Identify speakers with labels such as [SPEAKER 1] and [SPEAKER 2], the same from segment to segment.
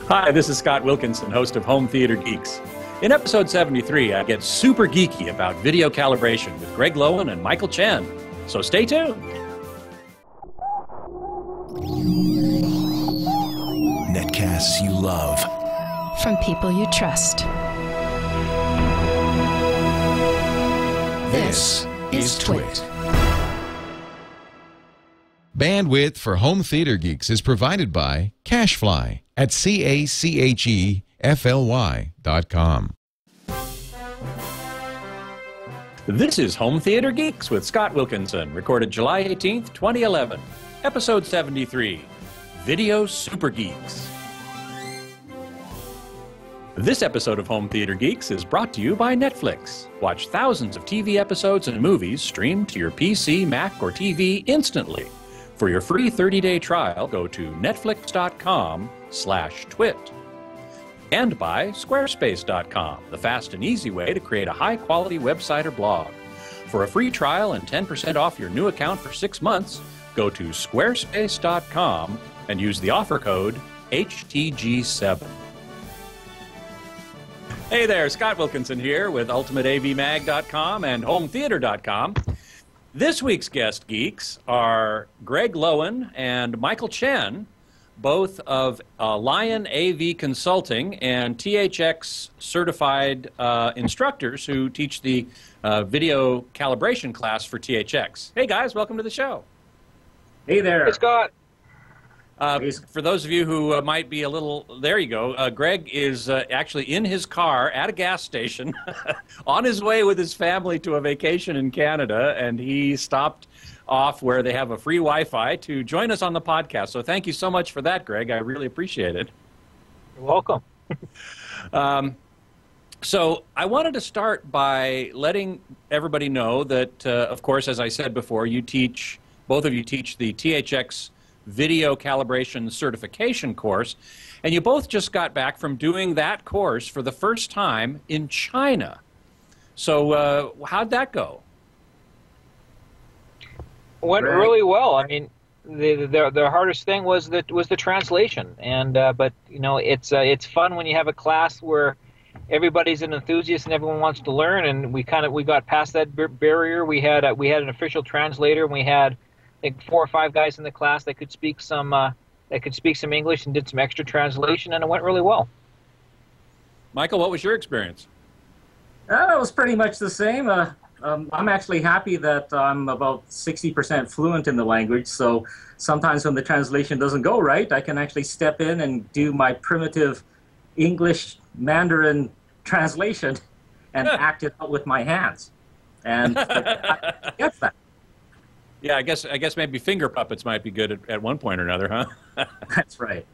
[SPEAKER 1] Hi, this is Scott Wilkinson, host of Home Theater Geeks. In episode 73, I get super geeky about video calibration with Gregg Loewen and Michael Chen. So stay tuned.
[SPEAKER 2] Netcasts you love.
[SPEAKER 3] From people you trust.
[SPEAKER 2] This is Twit.
[SPEAKER 4] Bandwidth for Home Theater Geeks is provided by Cachefly at CACHEFLY.com.
[SPEAKER 1] This is Home Theater Geeks with Scott Wilkinson, recorded July 18th, 2011. Episode 73, Video Super Geeks. This episode of Home Theater Geeks is brought to you by Netflix. Watch thousands of TV episodes and movies streamed to your PC, Mac, or TV instantly. For your free 30-day trial, go to netflix.com/twit. And by Squarespace.com, the fast and easy way to create a high-quality website or blog. For a free trial and 10% off your new account for 6 months, go to Squarespace.com and use the offer code HTG7. Hey there, Scott Wilkinson here with UltimateAVMag.com and HomeTheater.com. This week's guest geeks are Gregg Loewen and Michael Chen, both of Lion AV Consulting and THX certified instructors who teach the video calibration class for THX. Hey guys, welcome to the show.
[SPEAKER 5] Hey there.
[SPEAKER 6] Hey Scott.
[SPEAKER 1] For those of you who might be a little, there you go, Gregg is actually in his car at a gas station on his way with his family to a vacation in Canada, and he stopped off where they have a free Wi-Fi to join us on the podcast. So thank you so much for that, Gregg. I really appreciate it.
[SPEAKER 6] You're welcome.
[SPEAKER 1] So I wanted to start by letting everybody know that, of course, as I said before, both of you teach the THX Video Calibration Certification course, and you both just got back from doing that course for the first time in China. So how'd that go?
[SPEAKER 6] Went really well. I mean, the hardest thing was the translation, and but you know it's fun when you have a class where everybody's an enthusiast and everyone wants to learn, and we got past that barrier. We had an official translator, and we had I think 4 or 5 guys in the class that could speak some English and did some extra translation, and it went really well.
[SPEAKER 1] Michael, what was your experience?
[SPEAKER 5] It was pretty much the same. I'm actually happy that I'm about 60% fluent in the language, so sometimes when the translation doesn't go right, I can actually step in and do my primitive English Mandarin translation and act it out with my hands. And I get that.
[SPEAKER 1] Yeah, I guess maybe finger puppets might be good at one point or another, huh?
[SPEAKER 5] That's right.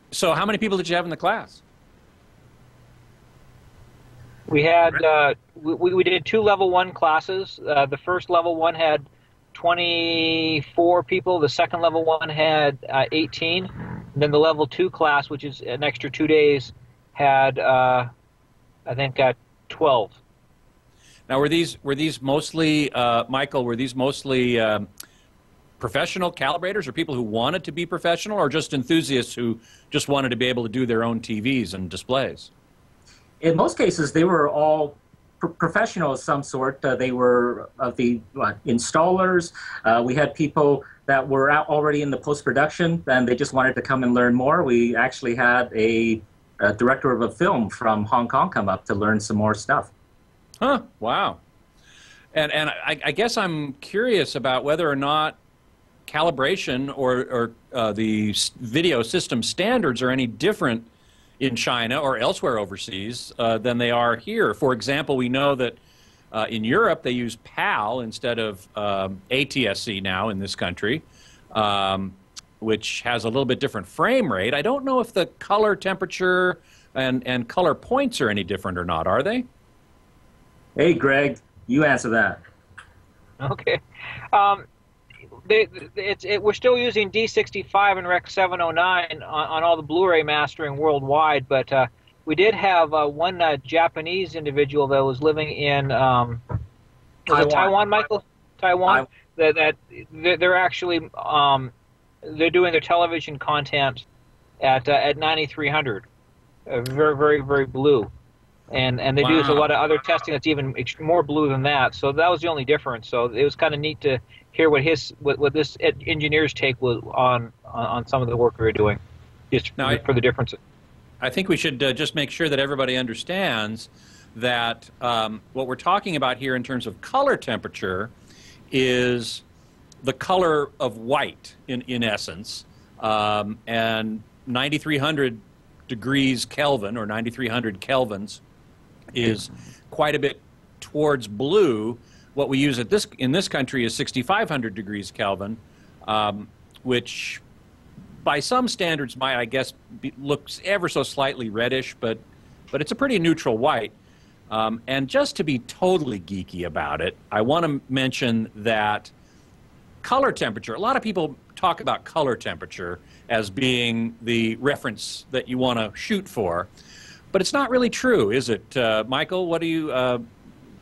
[SPEAKER 1] So how many people did you have in the class?
[SPEAKER 6] We had we did 2 level 1 classes. The first level 1 had 24 people. The second level 1 had 18. And then the level 2 class, which is an extra 2 days, had I think 12.
[SPEAKER 1] Now, were these mostly, Michael, were these mostly professional calibrators or people who wanted to be professional, or just enthusiasts who just wanted to be able to do their own TVs and displays?
[SPEAKER 5] In most cases, they were all professional of some sort. They were the installers. We had people that were already in the post-production, and they just wanted to come and learn more. We actually had a director of a film from Hong Kong come up to learn some more stuff.
[SPEAKER 1] Huh, wow. And I guess I'm curious about whether or not calibration or the video system standards are any different in China or elsewhere overseas than they are here. For example, we know that in Europe they use PAL instead of ATSC now in this country, which has a little bit different frame rate. I don't know if the color temperature and color points are any different or not, are they?
[SPEAKER 5] Hey, Gregg, you answer that.
[SPEAKER 6] Okay. We're still using D65 and Rec 709 on all the Blu-ray mastering worldwide, but we did have one Japanese individual that was living in Taiwan, Michael? Taiwan? That they're actually they're doing their television content at 9300, very, very, very blue. And they do a lot of other testing that's even more blue than that. So that was the only difference. So it was kind of neat to hear what this engineer's take was on some of the work we were doing, just for the differences.
[SPEAKER 1] I think we should just make sure that everybody understands that what we're talking about here in terms of color temperature is the color of white in essence, and 9300 degrees Kelvin or 9300 kelvins is quite a bit towards blue. What we use in this country is 6500 degrees Kelvin, which by some standards might, I guess, looks ever so slightly reddish, but it's a pretty neutral white. And just to be totally geeky about it, I want to mention that color temperature, a lot of people talk about color temperature as being the reference that you want to shoot for. But it's not really true, is it? Michael, what do you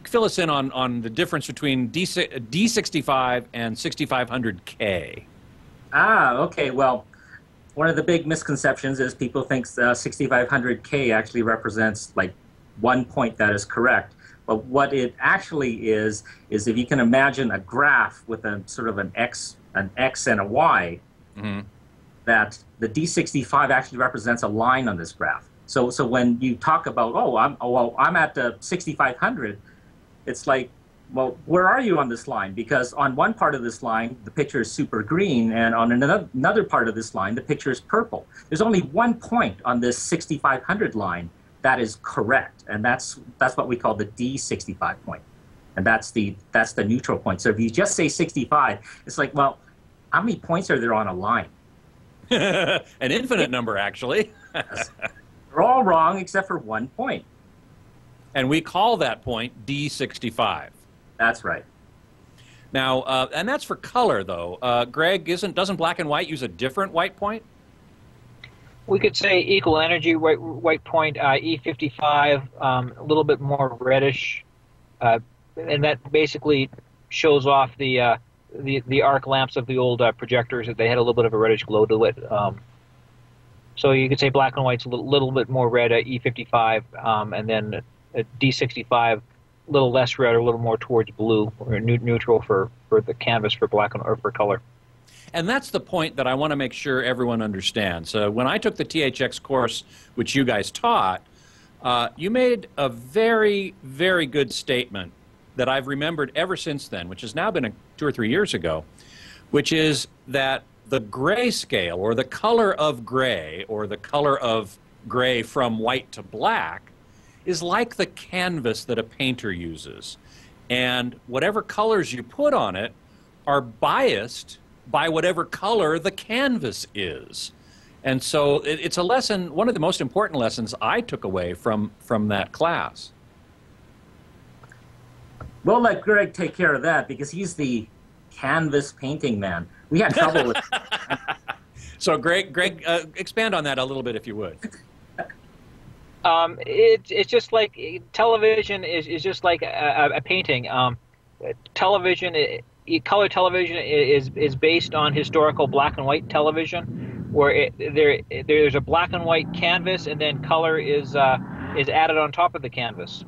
[SPEAKER 1] fill us in on the difference between D65 and 6500K?
[SPEAKER 5] Okay. Well, one of the big misconceptions is people think 6500K actually represents like 1 point that is correct. But what it actually is if you can imagine a graph with a sort of an X and a Y, that the D65 actually represents a line on this graph. So when you talk about, I'm at 6500, it's like, well, where are you on this line? Because on one part of this line, the picture is super green, and on another part of this line, the picture is purple. There's only 1 point on this 6500 line that is correct, and that's what we call the D65 point, and that's the neutral point. So if you just say 65, it's like, well, how many points are there on a line?
[SPEAKER 1] An infinite number, actually.
[SPEAKER 5] They're all wrong except for 1 point.
[SPEAKER 1] And we call that point D65.
[SPEAKER 5] That's right.
[SPEAKER 1] Now, and that's for color, though. Greg, doesn't black and white use a different white point?
[SPEAKER 6] We could say equal energy white point, E55, a little bit more reddish, and that basically shows off the arc lamps of the old projectors, that they had a little bit of a reddish glow to it. So you could say black and white's a little bit more red at E55, and then at D65, a little less red, or a little more towards blue, or neutral for the canvas for or for color.
[SPEAKER 1] And that's the point that I want to make sure everyone understands. When I took the THX course, which you guys taught, you made a very, very good statement that I've remembered ever since then, which has now been 2 or 3 years ago, which is that the grayscale, or the color of gray, or the color of gray from white to black, is like the canvas that a painter uses. And whatever colors you put on it are biased by whatever color the canvas is. And so it's a lesson, one of the most important lessons I took away from that class.
[SPEAKER 5] We'll let Greg take care of that, because he's the canvas painting man. We had trouble with
[SPEAKER 1] So Greg, expand on that a little bit, if you would.
[SPEAKER 6] It's just like television is just like a painting. Television, color television is based on historical black and white television, where there's a black and white canvas, and then color is added on top of the canvas.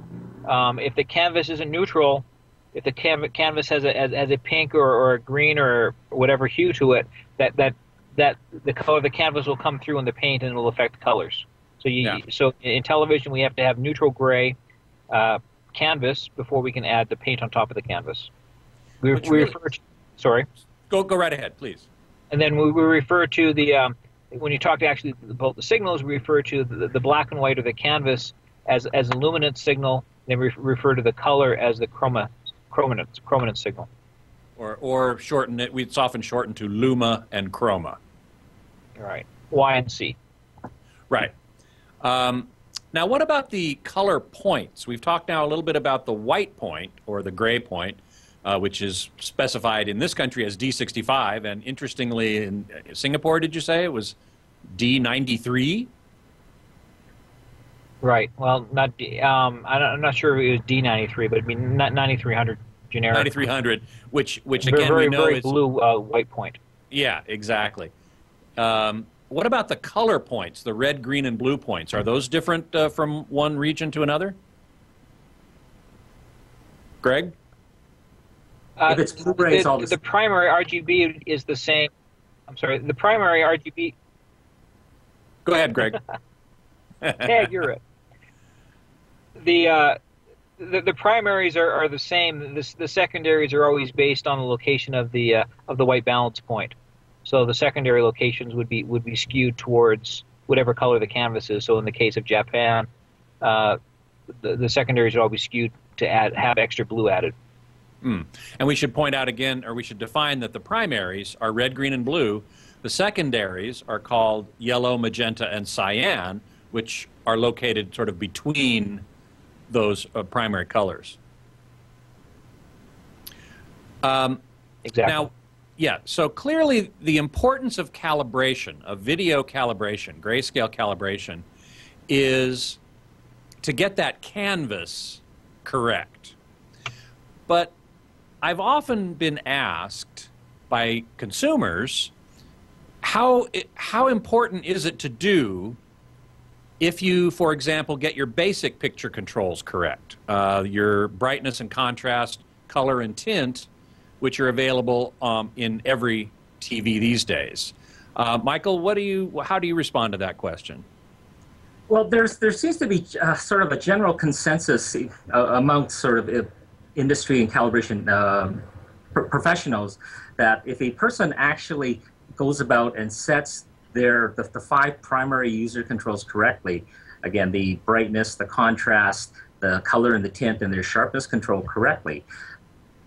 [SPEAKER 6] If the canvas isn't neutral, if the canvas has a pink or a green or whatever hue to it, that the color of the canvas will come through in the paint, and it will affect colors. So in television, we have to have neutral gray canvas before we can add the paint on top of the canvas. We refer to, sorry.
[SPEAKER 1] Go right ahead, please.
[SPEAKER 6] And then we refer to the when you talk to actually about the signals, we refer to the black and white of the canvas as a luminance signal. Then we refer to the color as the chrominance signal.
[SPEAKER 1] Or shorten it. It's often shortened to luma and chroma.
[SPEAKER 6] All right. Y and C.
[SPEAKER 1] Right. Now, what about the color points? We've talked now a little bit about the white point, or the gray point, which is specified in this country as D65, and interestingly in Singapore, did you say it was D93?
[SPEAKER 6] Right. Well, not I'm not sure if it was D93, but I mean 9300 generic.
[SPEAKER 1] 9300, which again we know
[SPEAKER 6] very
[SPEAKER 1] is
[SPEAKER 6] blue white point.
[SPEAKER 1] Yeah, exactly. what about the color points, the red, green, and blue points? Are those different from one region to another? Greg?
[SPEAKER 5] If it's Blu-ray, it's all
[SPEAKER 6] the primary RGB is the same. I'm sorry, the primary RGB.
[SPEAKER 1] Go ahead, Greg.
[SPEAKER 6] Yeah, you're it. The primaries are the same. The secondaries are always based on the location of the white balance point. So the secondary locations would be skewed towards whatever color the canvas is. So in the case of Japan, the secondaries are always skewed to have extra blue added.
[SPEAKER 1] And we should point out again, or we should define that the primaries are red, green, and blue. The secondaries are called yellow, magenta, and cyan, which are located sort of between those primary colors.
[SPEAKER 6] Exactly.
[SPEAKER 1] Now, yeah, so clearly the importance of calibration, of video calibration, grayscale calibration, is to get that canvas correct. But I've often been asked by consumers, how important is it to do if you, for example, get your basic picture controls correct, your brightness and contrast, color and tint, which are available in every TV these days. Michael, how do you respond to that question?
[SPEAKER 5] Well, there seems to be sort of a general consensus amongst sort of industry and calibration professionals that if a person actually goes about and sets the 5 primary user controls correctly, again, the brightness, the contrast, the color and the tint, and their sharpness control correctly,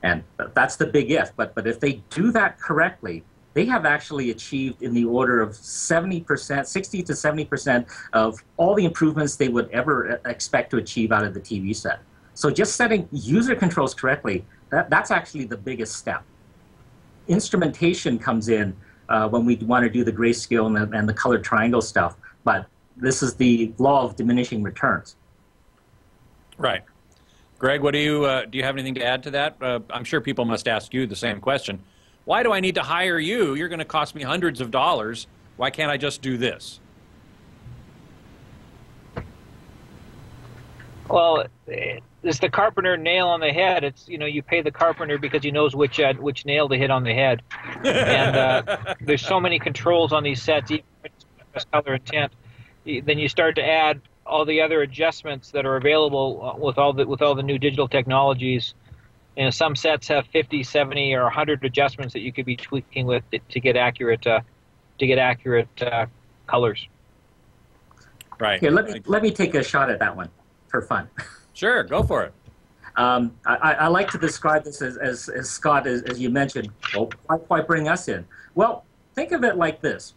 [SPEAKER 5] and that's the big if, but if they do that correctly, they have actually achieved in the order of 70%, 60 to 70% of all the improvements they would ever expect to achieve out of the TV set. So just setting user controls correctly, that's actually the biggest step. Instrumentation comes in when we want to do the grayscale and the colored triangle stuff, but this is the law of diminishing returns.
[SPEAKER 1] Right. Greg, what do you have anything to add to that? I'm sure people must ask you the same question. Why do I need to hire you? You're going to cost me hundreds of dollars. Why can't I just do this?
[SPEAKER 6] Well, it's the carpenter nail on the head. It's, you pay the carpenter because he knows which nail to hit on the head. And there's so many controls on these sets, even color and tint. Then you start to add all the other adjustments that are available with all the new digital technologies. Some sets have 50, 70, or 100 adjustments that you could be tweaking with to get accurate colors.
[SPEAKER 1] Right.
[SPEAKER 5] Here, let me take a shot at that one for fun.
[SPEAKER 1] Sure, go for it.
[SPEAKER 5] I like to describe this as Scott, as you mentioned. Well, why bring us in? Well, think of it like this.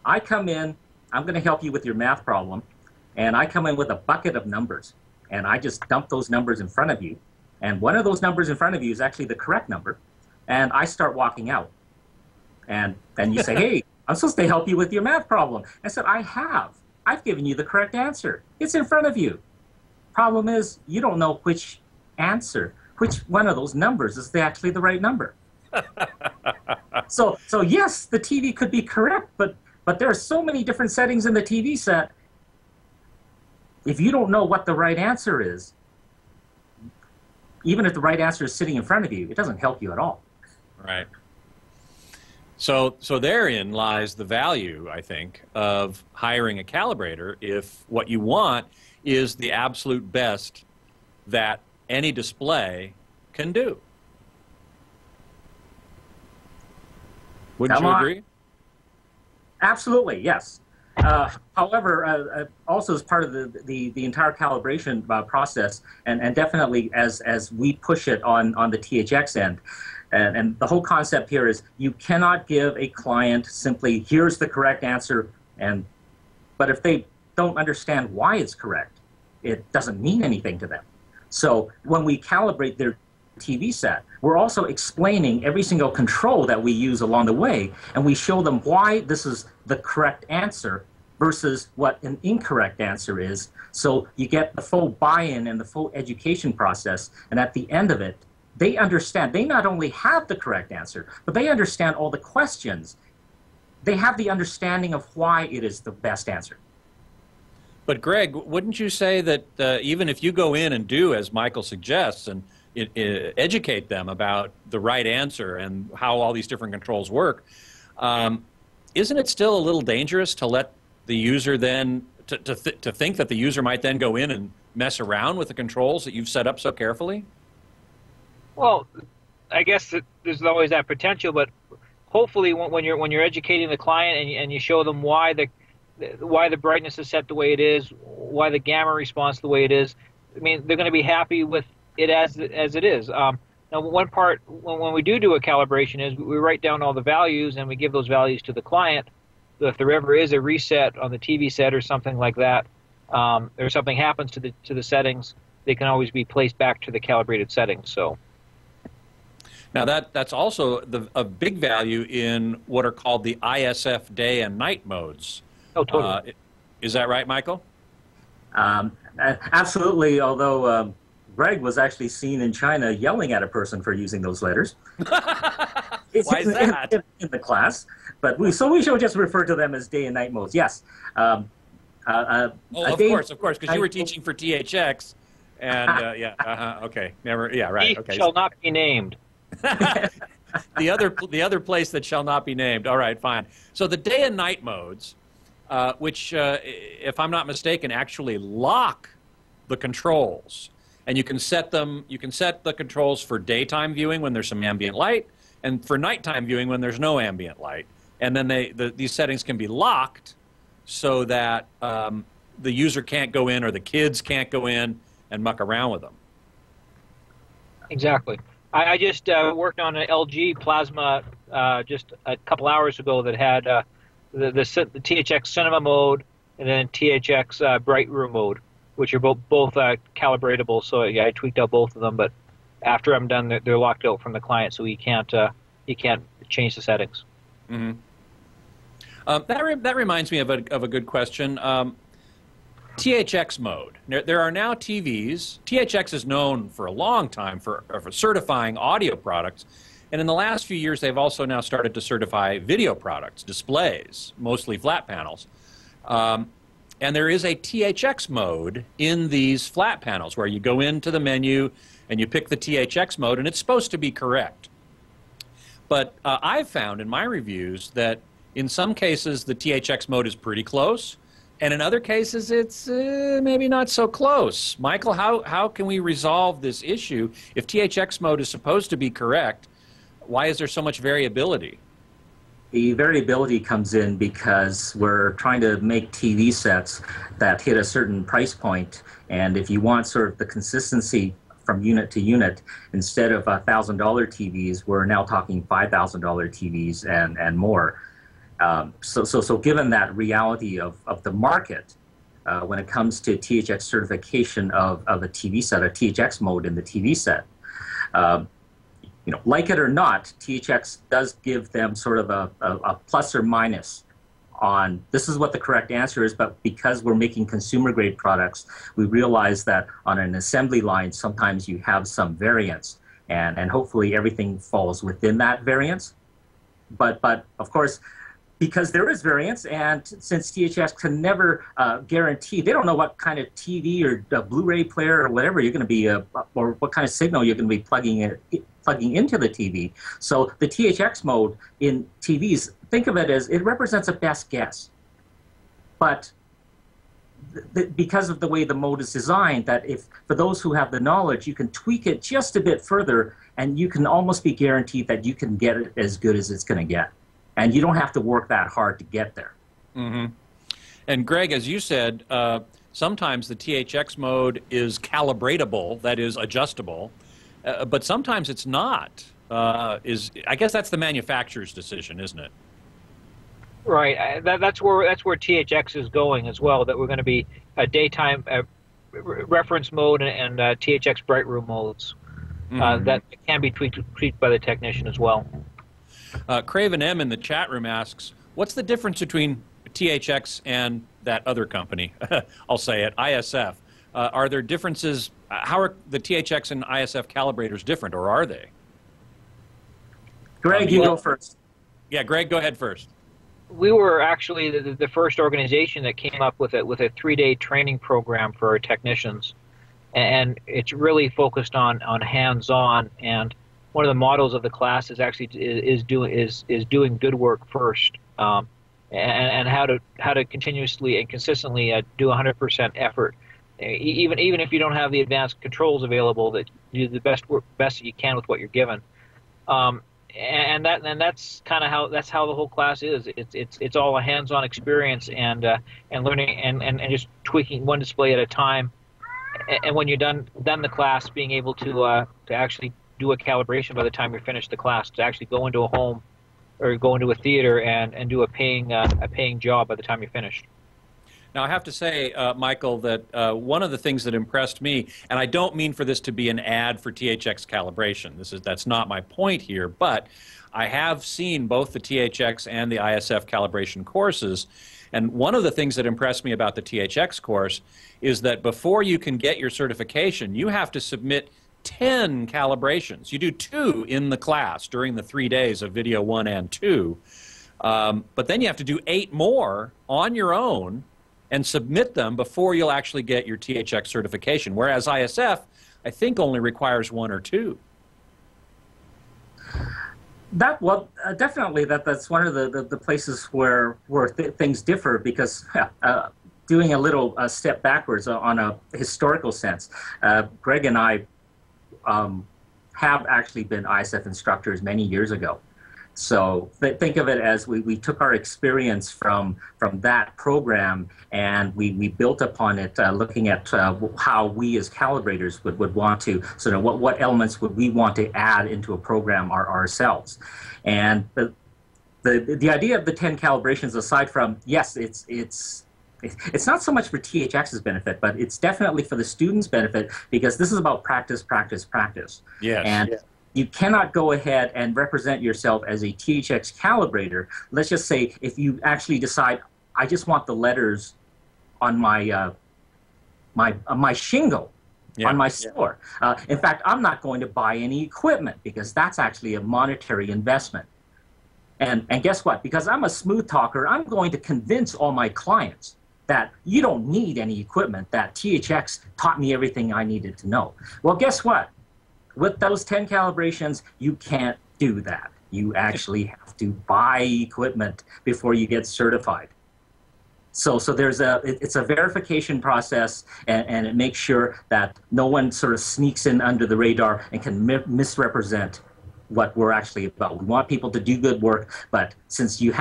[SPEAKER 5] I come in, I'm going to help you with your math problem, and I come in with a bucket of numbers, and I just dump those numbers in front of you, and one of those numbers in front of you is actually the correct number, and I start walking out. And then you say, hey, I'm supposed to help you with your math problem. I said, I've given you the correct answer. It's in front of you. Problem is, you don't know which one of those numbers is actually the right number. So yes, the TV could be correct, but there are so many different settings in the TV set. If you don't know what the right answer is, even if the right answer is sitting in front of you, it doesn't help you at all.
[SPEAKER 1] Right. So therein lies the value, I think, of hiring a calibrator if what you want is the absolute best that any display can do. Wouldn't you agree?
[SPEAKER 5] Absolutely, yes. However, also as part of the entire calibration process, and definitely as we push it on the THX end, and the whole concept here is you cannot give a client simply, here's the correct answer, but if they don't understand why it's correct, it doesn't mean anything to them. So when we calibrate their TV set, we're also explaining every single control that we use along the way, and we show them why this is the correct answer versus what an incorrect answer is. So you get the full buy-in and the full education process, and at the end of it, they understand. They not only have the correct answer, but they understand all the questions they have the understanding of why it is the best answer.
[SPEAKER 1] But Gregg, wouldn't you say that even if you go in and do as Michael suggests and educate them about the right answer and how all these different controls work, isn't it still a little dangerous to let the user then, to think that the user might then go in and mess around with the controls that you've set up so carefully?
[SPEAKER 6] Well, I guess there's always that potential, but hopefully when you're educating the client and you show them why the brightness is set the way it is, why the gamma response the way it is, I mean, they're going to be happy with it as it is. Now, one part when we do a calibration is we write down all the values and we give those values to the client. So if there ever is a reset on the TV set or something like that, or something happens to the settings, they can always be placed back to the calibrated settings. So.
[SPEAKER 1] Now that's also a big value in what are called the ISF day and night modes.
[SPEAKER 6] Oh, totally.
[SPEAKER 1] Is that right, Michael?
[SPEAKER 5] Absolutely, although Gregg was actually seen in China yelling at a person for using those letters.
[SPEAKER 1] Why is that?
[SPEAKER 5] In the class. But we shall just refer to them as day and night modes. Yes.
[SPEAKER 1] Of course, because you were teaching for THX, and yeah, okay, never, yeah, right, okay.
[SPEAKER 6] Shall not be named.
[SPEAKER 1] the other place that shall not be named. All right, fine. So the day and night modes, which, if I'm not mistaken, actually lock the controls, and you can set them. You can set the controls for daytime viewing when there's some ambient light, and for nighttime viewing when there's no ambient light. And then these settings can be locked so that the user can't go in or the kids can't go in and muck around with them.
[SPEAKER 6] Exactly. I just worked on an LG plasma just a couple hours ago that had the THX Cinema mode and then THX Bright Room mode, which are both calibratable. So yeah, I tweaked out both of them, but after I'm done, they're locked out from the client, so you can't change the settings.
[SPEAKER 1] Mm-hmm. That reminds me of a good question. THX mode. There are now TVs. THX is known for a long time for certifying audio products, and in the last few years they've also now started to certify video products, displays, mostly flat panels. And there is a THX mode in these flat panels where you go into the menu and you pick the THX mode, and it's supposed to be correct. But I've found in my reviews that in some cases the THX mode is pretty close, and in other cases it's maybe not so close. Michael, how can we resolve this issue? If THX mode is supposed to be correct, why is there so much variability?
[SPEAKER 5] The variability comes in because we're trying to make TV sets that hit a certain price point, and if you want sort of the consistency from unit to unit, instead of $1,000 TVs, we're now talking $5,000 TVs and more. So given that reality of the market, when it comes to THX certification of a TV set, a THX mode in the TV set, like it or not, THX does give them sort of a plus or minus on this is what the correct answer is, but because we're making consumer grade products, we realize that on an assembly line, sometimes you have some variance, and hopefully everything falls within that variance. But of course, because there is variance, and since THX can never guarantee, they don't know what kind of TV or Blu-ray player or whatever you're going to be, or what kind of signal you're going to be plugging into the TV. So the THX mode in TVs, think of it as it represents a best guess. But because of the way the mode is designed, that if for those who have the knowledge, you can tweak it just a bit further, and you can almost be guaranteed that you can get it as good as it's going to get. And you don't have to work that hard to get there.
[SPEAKER 1] Mm-hmm. And Gregg, as you said, sometimes the THX mode is calibratable, that is adjustable, but sometimes it's not. I guess that's the manufacturer's decision, isn't it?
[SPEAKER 6] Right. That's where THX is going as well. That we're going to be a daytime reference mode and THX Bright Room modes that can be tweaked by the technician as well.
[SPEAKER 1] Craven M in the chat room asks, what's the difference between THX and that other company? I'll say it, ISF. Are there differences? How are the THX and ISF calibrators different, or are they?
[SPEAKER 5] Gregg, you go first.
[SPEAKER 1] Yeah, Gregg, go ahead first.
[SPEAKER 6] We were actually the first organization that came up with a 3-day training program for our technicians, and it's really focused on hands-on. And one of the mottos of the class is actually doing good work first, and how to continuously and consistently do 100% effort, even if you don't have the advanced controls available, that you do the best that you can with what you're given. And that's kind of how the whole class is. It's all a hands-on experience and learning and just tweaking one display at a time. And when you're done the class, being able to actually do a calibration by the time you're finished the class, to actually go into a home or go into a theater and do a paying job by the time you're finished.
[SPEAKER 1] Now, I have to say, Michael, that one of the things that impressed me, and I don't mean for this to be an ad for THX calibration. That's not my point here, but I have seen both the THX and the ISF calibration courses, and one of the things that impressed me about the THX course is that before you can get your certification, you have to submit 10 calibrations. You do 2 in the class during the 3 days of video 1 and 2, but then you have to do 8 more on your own and submit them before you'll actually get your THX certification, whereas ISF, I think, only requires 1 or 2.
[SPEAKER 5] Definitely that's one of the places where things differ, because doing a little step backwards on a historical sense, Gregg and I have actually been ISF instructors many years ago. So think of it as we took our experience from that program, and we built upon it, looking at how we as calibrators would want to sort of what elements would we want to add into a program ourselves. And the idea of the 10 calibrations, aside from, yes, it's not so much for THX's benefit, but it's definitely for the students' benefit, because this is about practice, practice, practice.
[SPEAKER 1] Yes.
[SPEAKER 5] And
[SPEAKER 1] yes.
[SPEAKER 5] You cannot go ahead and represent yourself as a THX calibrator. Let's just say if you actually decide, I just want the letters on my my shingle,
[SPEAKER 1] yeah.
[SPEAKER 5] on my store. In fact, I'm not going to buy any equipment, because that's actually a monetary investment. And guess what? Because I'm a smooth talker, I'm going to convince all my clients that you don't need any equipment, that THX taught me everything I needed to know. Well, guess what? With those 10 calibrations, you can't do that. You actually have to buy equipment before you get certified. So it's a verification process, and it makes sure that no one sort of sneaks in under the radar and can misrepresent what we're actually about. We want people to do good work, but since the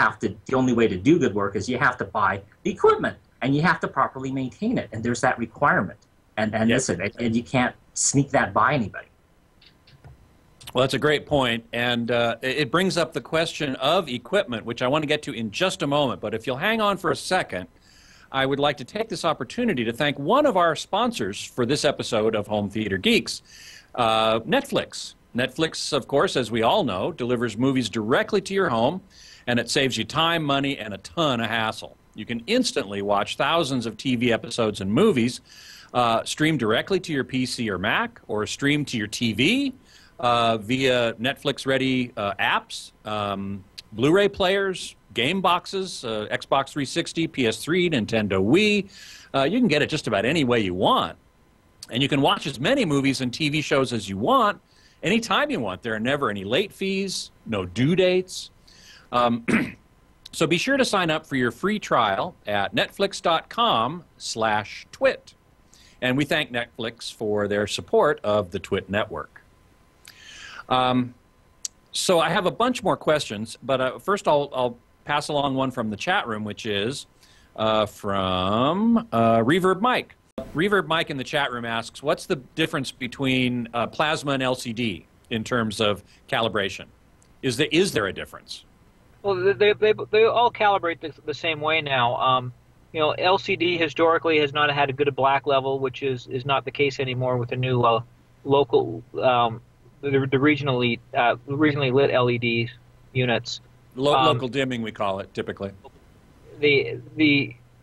[SPEAKER 5] only way to do good work is you have to buy the equipment, and you have to properly maintain it, and there's that requirement. And
[SPEAKER 1] yes.
[SPEAKER 5] Listen, and you can't sneak that by anybody.
[SPEAKER 1] Well, that's a great point, and it brings up the question of equipment, which I want to get to in just a moment. But if you'll hang on for a second, I would like to take this opportunity to thank one of our sponsors for this episode of Home Theater Geeks, Netflix. Netflix, of course, as we all know, delivers movies directly to your home, and it saves you time, money, and a ton of hassle. You can instantly watch thousands of TV episodes and movies, stream directly to your PC or Mac, or stream to your TV, via Netflix-ready apps, Blu-ray players, game boxes, Xbox 360, PS3, Nintendo Wii. You can get it just about any way you want. And you can watch as many movies and TV shows as you want, anytime you want. There are never any late fees, no due dates. So be sure to sign up for your free trial at netflix.com/twit. And we thank Netflix for their support of the Twit Network. So I have a bunch more questions, but first I'll pass along one from the chat room, which is from Reverb Mike. Reverb Mike in the chat room asks, what's the difference between plasma and LCD in terms of calibration? Is there a difference?
[SPEAKER 6] Well, they all calibrate the same way now. You know, LCD historically has not had a good black level, which is not the case anymore with the new local, the regionally lit LED units.
[SPEAKER 1] Local dimming, we call it typically.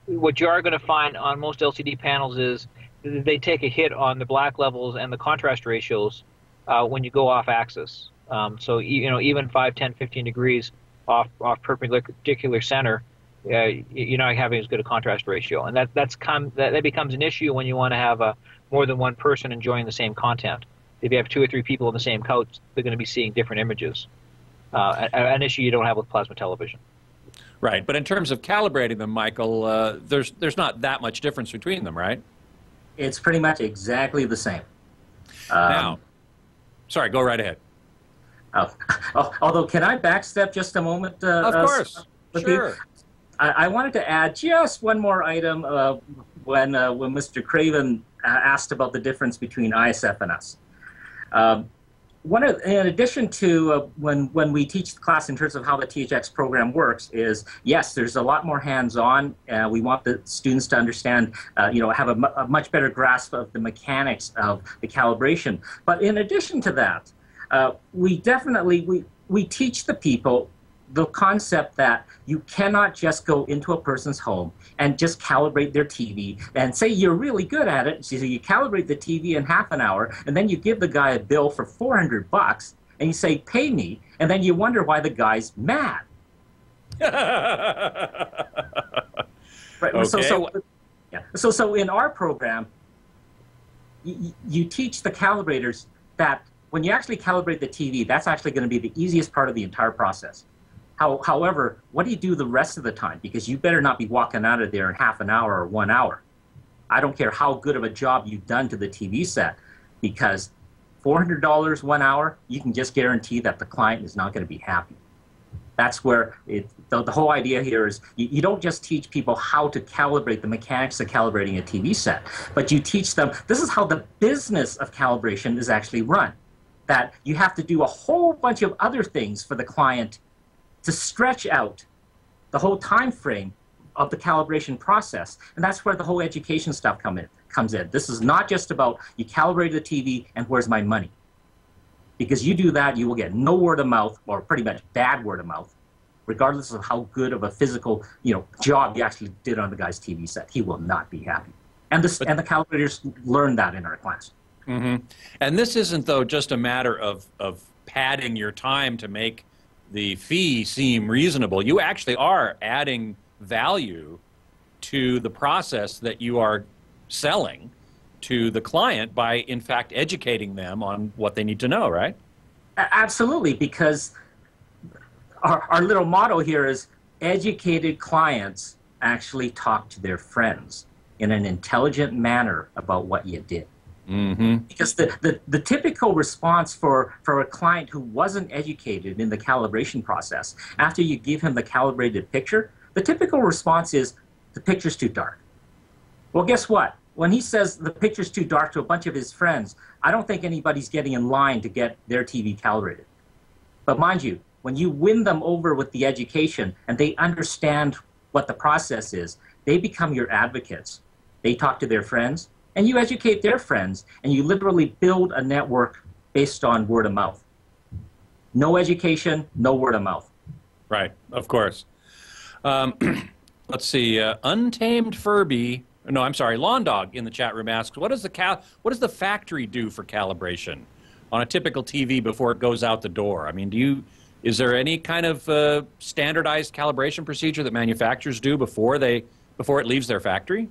[SPEAKER 6] What you are going to find on most LCD panels is they take a hit on the black levels and the contrast ratios when you go off axis. So you know, even 5, 10, 15 degrees off perpendicular center, you're not having as good a contrast ratio, and that becomes an issue when you want to have more than one person enjoying the same content. If you have 2 or 3 people on the same couch, they're going to be seeing different images. An issue you don't have with plasma television.
[SPEAKER 1] Right, but in terms of calibrating them, Michael, there's not that much difference between them, right?
[SPEAKER 5] It's pretty much exactly the same.
[SPEAKER 1] Now, sorry, go right ahead.
[SPEAKER 5] Although, can I backstep just a moment?
[SPEAKER 1] Of course, sure.
[SPEAKER 5] I wanted to add just one more item when Mr. Craven asked about the difference between ISF and us. In addition to when we teach the class in terms of how the THX program works, is yes, there's a lot more hands-on. We want the students to understand, have a much better grasp of the mechanics of the calibration. But in addition to that, we teach the people the concept that you cannot just go into a person's home and just calibrate their TV and say you're really good at it. So you calibrate the TV in half an hour, and then you give the guy a bill for $400, and you say, pay me, and then you wonder why the guy's mad. Right? Okay. So in our program, you teach the calibrators that when you actually calibrate the TV, that's actually going to be the easiest part of the entire process. However, what do you do the rest of the time? Because you better not be walking out of there in half an hour or 1 hour. I don't care how good of a job you've done to the TV set, because $400 1 hour, you can just guarantee that the client is not going to be happy. That's where the whole idea here is you don't just teach people how to calibrate the mechanics of calibrating a TV set, but you teach them this is how the business of calibration is actually run. That you have to do a whole bunch of other things for the client to stretch out the whole time frame of the calibration process. And that's where the whole education stuff comes in. This is not just about you calibrate the TV and where's my money. Because you do that, you will get no word of mouth, or pretty much bad word of mouth, regardless of how good of a physical job you actually did on the guy's TV set. He will not be happy. And the calibrators learn that in our class.
[SPEAKER 1] Mm-hmm. And this isn't, though, just a matter of padding your time to make the fee seem reasonable. You actually are adding value to the process that you are selling to the client by, in fact, educating them on what they need to know, right?
[SPEAKER 5] Absolutely, because our little motto here is educated clients actually talk to their friends in an intelligent manner about what you did. Mm-hmm. Because the typical response for a client who wasn't educated in the calibration process, after you give him the calibrated picture, the typical response is, the picture's too dark. Well, guess what? When he says the picture's too dark to a bunch of his friends, I don't think anybody's getting in line to get their TV calibrated. But mind you, when you win them over with the education and they understand what the process is, they become your advocates. They talk to their friends, and you educate their friends, and you literally build a network based on word of mouth. No education, no word of mouth.
[SPEAKER 1] Right, of course. Let's see, Untamed Furby, no, I'm sorry, Lawn Dog in the chat room asks, what does the factory do for calibration on a typical TV before it goes out the door? I mean, is there any kind of standardized calibration procedure that manufacturers do before it leaves their factory?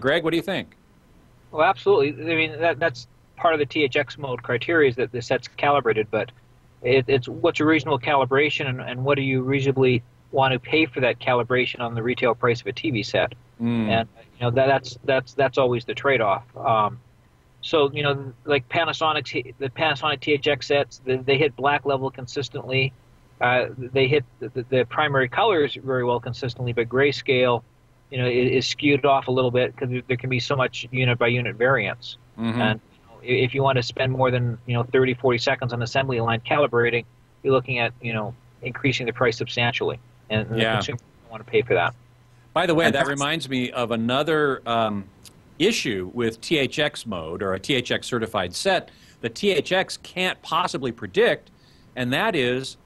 [SPEAKER 1] Greg, what do you think?
[SPEAKER 6] Well, absolutely. I mean, that's part of the THX mode criteria is that the set's calibrated, but it's what's a reasonable calibration and what do you reasonably want to pay for that calibration on the retail price of a TV set. And that's always the trade-off. So like the Panasonic THX sets, they hit black level consistently. They hit the primary colors very well consistently, but grayscale is skewed off a little bit because there can be so much unit by unit variance. Mm-hmm. And if you want to spend more than 30, 40 seconds on assembly line calibrating, you're looking at increasing the price substantially, and the consumer don't want to pay for that.
[SPEAKER 1] By the way, that reminds me of another issue with THX mode or a THX certified set that THX can't possibly predict, and that is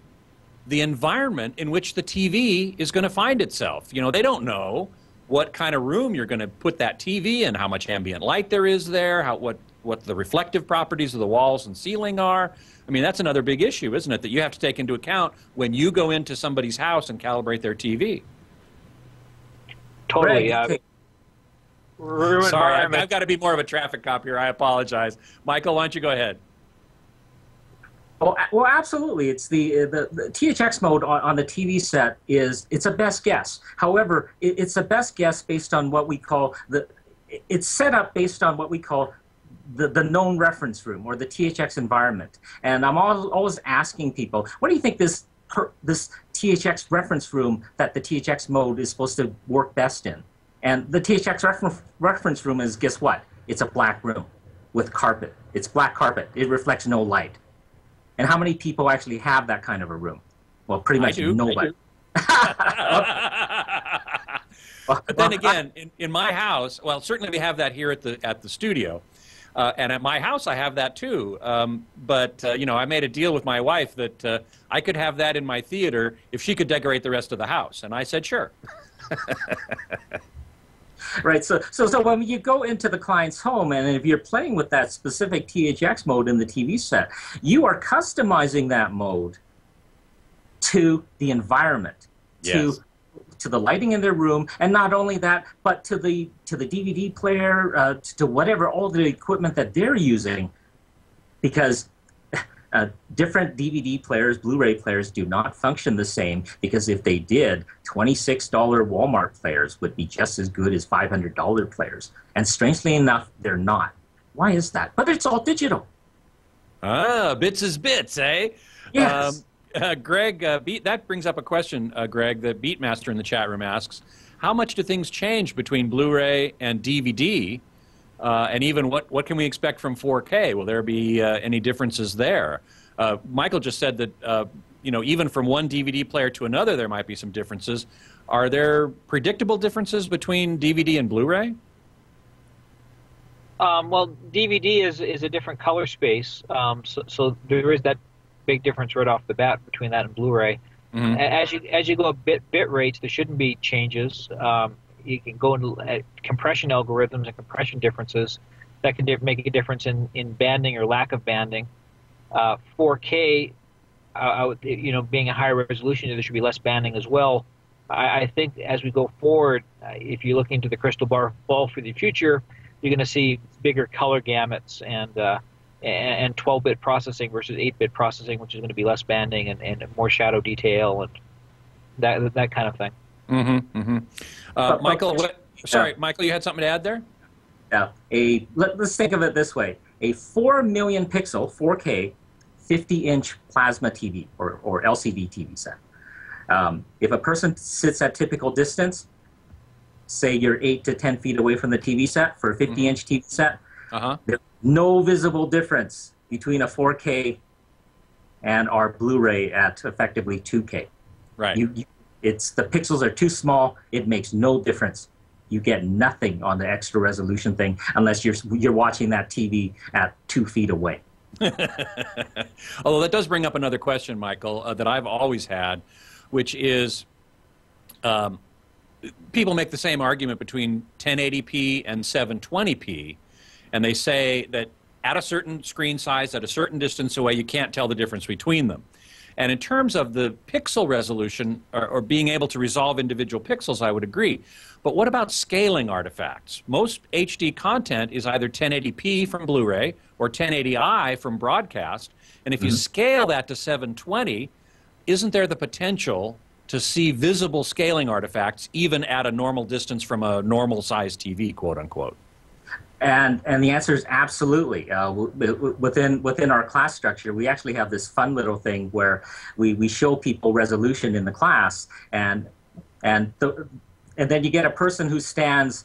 [SPEAKER 1] the environment in which the TV is going to find itself. They don't know what kind of room you're going to put that TV in, how much ambient light there is there, what the reflective properties of the walls and ceiling are, I mean, that's another big issue, isn't it, that you have to take into account when you go into somebody's house and calibrate their TV.
[SPEAKER 6] Totally.
[SPEAKER 1] Sorry, I've got to be more of a traffic cop here. I apologize. Michael, why don't you go ahead?
[SPEAKER 5] Well, absolutely. It's the THX mode on the TV set it's a best guess. However, it's a best guess based on what we call it's set up based on what we call the known reference room, or the THX environment. And I'm always asking people, what do you think this THX reference room that the THX mode is supposed to work best in? And the THX reference room is, guess what? It's a black room with carpet. It's black carpet. It reflects no light. And how many people actually have that kind of a room? Well, pretty much nobody.
[SPEAKER 1] But then again, in my house, well, certainly we have that here at the studio. And at my house, I have that too. But you know, I made a deal with my wife that I could have that in my theater if she could decorate the rest of the house. And I said, sure.
[SPEAKER 5] Right, so when you go into the client's home, and if you're playing with that specific THX mode in the TV set, you are customizing that mode to the environment,
[SPEAKER 1] yes,
[SPEAKER 5] to the lighting in their room, and not only that, but to the DVD player, to whatever, all the equipment that they're using, because different DVD players, Blu-ray players do not function the same, because if they did, $26 Walmart players would be just as good as $500 players. And strangely enough, they're not. Why is that? But it's all digital.
[SPEAKER 1] Ah, bits is bits, eh?
[SPEAKER 5] Yes.
[SPEAKER 1] Greg, that brings up a question, Greg. The Beatmaster in the chat room asks, how much do things change between Blu-ray and DVD? And even what can we expect from 4K? Will there be any differences there? Michael just said that you know, even from one DVD player to another, there might be some differences. Are there predictable differences between DVD and Blu-ray?
[SPEAKER 6] Well, DVD is a different color space, so there is that big difference right off the bat between that and Blu-ray. Mm-hmm. As you go up bit rates, there shouldn't be changes. You can go into compression algorithms and compression differences that can make a difference in banding or lack of banding. 4K, you know, being a higher resolution, there should be less banding as well. I think as we go forward, if you look into the crystal ball for the future, you're going to see bigger color gamuts and 12-bit processing versus 8-bit processing, which is going to be less banding and more shadow detail and that kind of thing.
[SPEAKER 1] Mm-hmm, mm-hmm. Michael, Michael, you had something to add there?
[SPEAKER 5] Yeah. Let's think of it this way: a 4 million pixel 4K 50-inch plasma TV or LCD TV set. If a person sits at typical distance, say you're 8 to 10 feet away from the TV set for a 50-inch TV set, there's no visible difference between a 4K and our Blu-ray at effectively 2K.
[SPEAKER 1] Right.
[SPEAKER 5] The pixels are too small. It makes no difference. You get nothing on the extra resolution thing unless you're watching that TV at 2 feet away.
[SPEAKER 1] Although that does bring up another question, Michael, that I've always had, which is people make the same argument between 1080p and 720p, and they say that at a certain screen size, at a certain distance away, you can't tell the difference between them. And in terms of the pixel resolution or being able to resolve individual pixels, I would agree. But what about scaling artifacts? Most HD content is either 1080p from Blu-ray or 1080i from broadcast. And if you scale that to 720, isn't there the potential to see visible scaling artifacts even at a normal distance from a normal-sized TV, quote unquote?
[SPEAKER 5] And the answer is absolutely. Within our class structure, we actually have this fun little thing where we show people resolution in the class, and then you get a person who stands,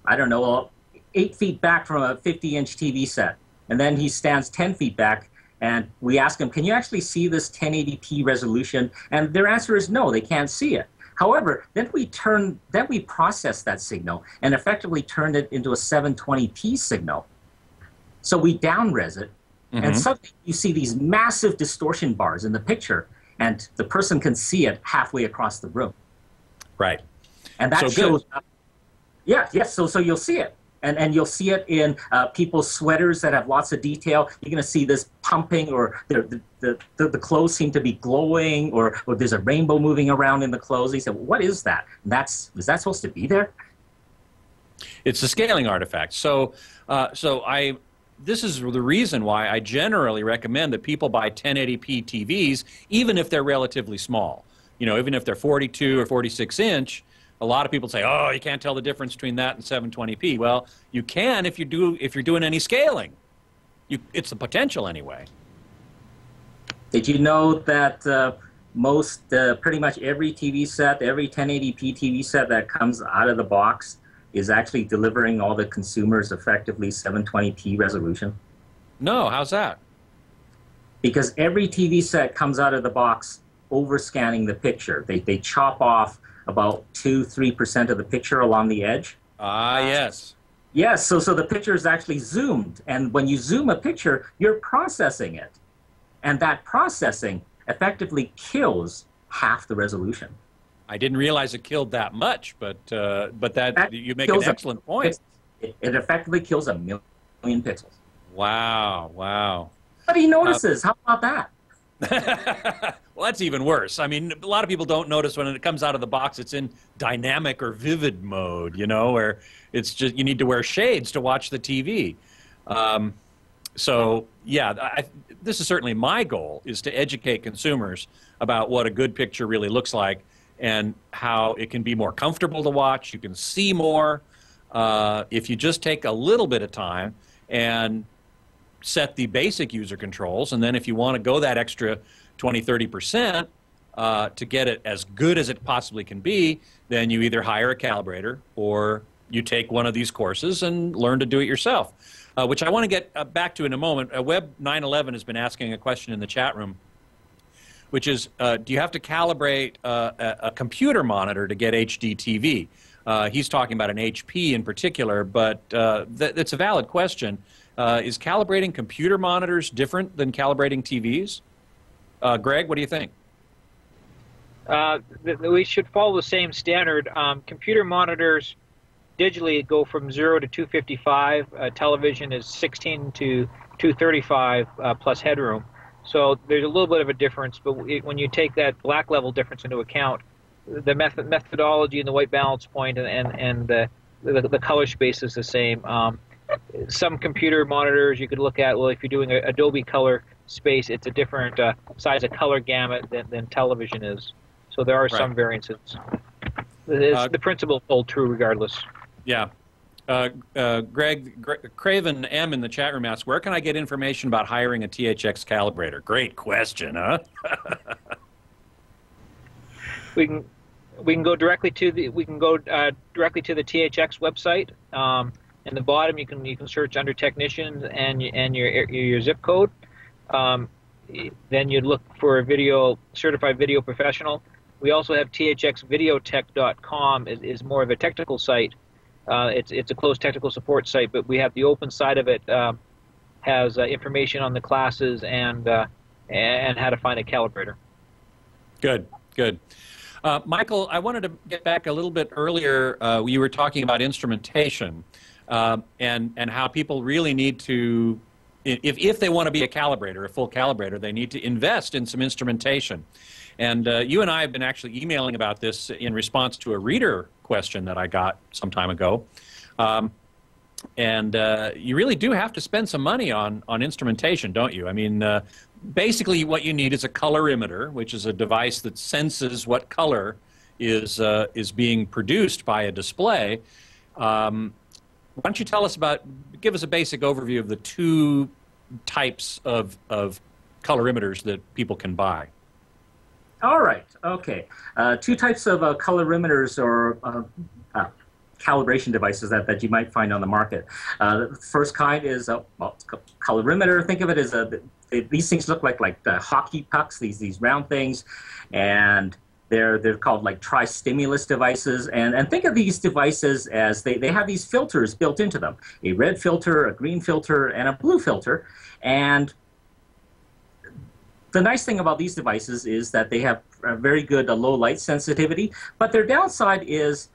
[SPEAKER 5] I don't know, 8 feet back from a 50-inch TV set, and then he stands 10 feet back, and we ask him, can you actually see this 1080p resolution? And their answer is no, they can't see it. However, then we process that signal and effectively turn it into a 720p signal. So we down-res it, and suddenly you see these massive distortion bars in the picture, and the person can see it halfway across the room.
[SPEAKER 1] Right.
[SPEAKER 5] And that shows up. Yeah, yes, so you'll see it. And you'll see it in people's sweaters that have lots of detail. You're going to see this pumping, or the clothes seem to be glowing, or there's a rainbow moving around in the clothes. He said, what is that? Is that supposed to be there?
[SPEAKER 1] It's a scaling artifact. So, this is the reason why I generally recommend that people buy 1080p TVs, even if they're relatively small. You know, even if they're 42 or 46 inch. A lot of people say, "Oh, you can't tell the difference between that and 720p." Well, you can if you're doing any scaling. It's the potential anyway.
[SPEAKER 5] Did you know that pretty much every TV set, every 1080p TV set that comes out of the box is actually delivering all the consumers effectively 720p resolution?
[SPEAKER 1] No, how's that?
[SPEAKER 5] Because every TV set comes out of the box overscanning the picture. They chop off about 2-3% of the picture along the edge.
[SPEAKER 1] Ah, yes.
[SPEAKER 5] Yes, so the picture is actually zoomed. And when you zoom a picture, you're processing it. And that processing effectively kills half the resolution.
[SPEAKER 1] I didn't realize it killed that much, but you make an excellent point.
[SPEAKER 5] It effectively kills 1 million pixels.
[SPEAKER 1] Wow, wow.
[SPEAKER 5] But he notices. How about that?
[SPEAKER 1] Well, that's even worse. I mean, a lot of people don't notice when it comes out of the box it's in dynamic or vivid mode, you know, where it's just you need to wear shades to watch the TV. So, yeah, this is certainly my goal, is to educate consumers about what a good picture really looks like and how it can be more comfortable to watch. You can see more if you just take a little bit of time and set the basic user controls, and then if you want to go that extra 20-30% to get it as good as it possibly can be, then you either hire a calibrator or you take one of these courses and learn to do it yourself, which I want to get back to in a moment. Web 911 has been asking a question in the chat room, which is, do you have to calibrate a computer monitor to get HD TV? He's talking about an HP in particular, but that's a valid question. Is calibrating computer monitors different than calibrating TVs? Greg, what do you think?
[SPEAKER 6] We should follow the same standard. Computer monitors digitally go from 0 to 255. Television is 16 to 235 plus headroom. So there's a little bit of a difference, but when you take that black level difference into account, the methodology and the white balance point and the color space is the same. Some computer monitors you could look at, well, if you're doing Adobe color space, it's a different size of color gamut than television is. So there are some variances. The principle holds true regardless.
[SPEAKER 1] Yeah. Greg, Craven M in the chat room asks, where can I get information about hiring a THX calibrator? Great question, huh?
[SPEAKER 6] we can go directly to the THX website. In the bottom, you can search under technicians and your zip code. Then you'd look for a certified video professional. We also have thxvideotech.com is more of a technical site. It's a closed technical support site, but we have the open side of it has information on the classes and how to find a calibrator.
[SPEAKER 1] Good, good. Michael, I wanted to get back a little bit earlier. You were talking about instrumentation. And how people really need to, if they want to be a calibrator, a full calibrator, they need to invest in some instrumentation. And you and I have been actually emailing about this in response to a reader question that I got some time ago. You really do have to spend some money on instrumentation, don't you? I mean, basically what you need is a colorimeter, which is a device that senses what color is being produced by a display. Why don't you give us a basic overview of the two types of colorimeters that people can buy?
[SPEAKER 5] All right, okay. Two types of colorimeters or calibration devices that you might find on the market. The first kind is a colorimeter. Think of it as these things look like hockey pucks, these round things, and they're called like tri-stimulus devices, and think of these devices as they have these filters built into them, a red filter, a green filter, and a blue filter. And the nice thing about these devices is that they have a very good low light sensitivity, but their downside is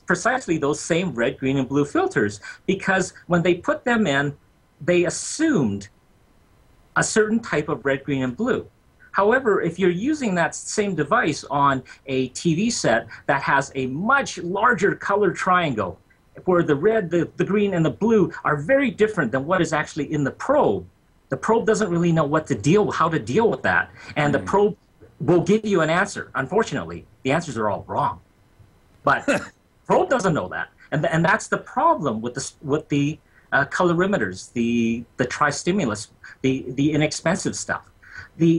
[SPEAKER 5] precisely those same red, green, and blue filters, because when they put them in, they assumed a certain type of red, green, and blue. However, if you're using that same device on a TV set that has a much larger color triangle, where the red, the green, and the blue are very different than what is actually in the probe doesn't really know how to deal with that. And the probe will give you an answer. Unfortunately, the answers are all wrong. But probe doesn't know that. And that's the problem with the colorimeters, the tri-stimulus, the inexpensive stuff.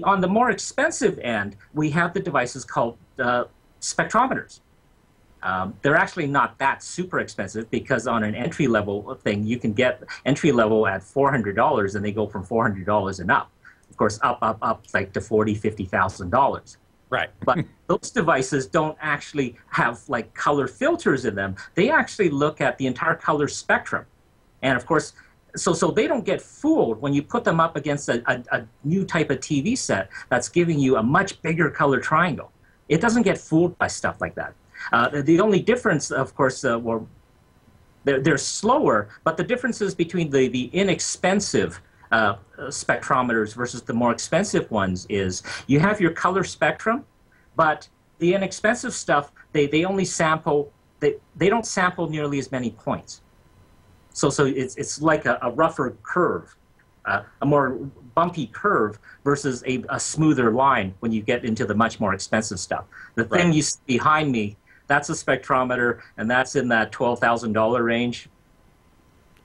[SPEAKER 5] On the more expensive end, we have the devices called spectrometers. They're actually not that super expensive, because on an entry-level thing, you can get entry-level at $400, and they go from $400 and up. Of course, up, like to $40,000, $50,000. Right. But those devices don't actually have like color filters in them. They actually look at the entire color spectrum. And of course, so they don't get fooled when you put them up against a new type of TV set that's giving you a much bigger color triangle. It doesn't get fooled by stuff like that. The only difference, of course, they're slower, but the differences between the inexpensive spectrometers versus the more expensive ones is you have your color spectrum, but the inexpensive stuff, they only sample, they don't sample nearly as many points. So it's like a rougher curve, a more bumpy curve versus a smoother line when you get into the much more expensive stuff. The thing you see behind me, that's a spectrometer, and that's in that $12,000 range.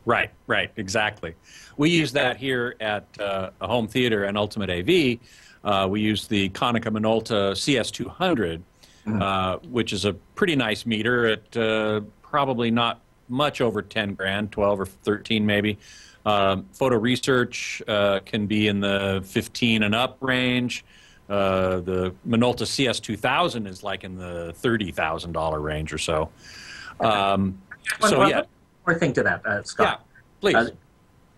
[SPEAKER 1] Right, exactly. We use that here at a home theater and Ultimate AV. We use the Konica Minolta CS200, which is a pretty nice meter at probably not much over 10 grand, 12 or 13 maybe. Photo research can be in the 15 and up range. The Minolta CS2000 is like in the $30,000 range or so.
[SPEAKER 5] One more thing to that, Scott.
[SPEAKER 1] Yeah, please.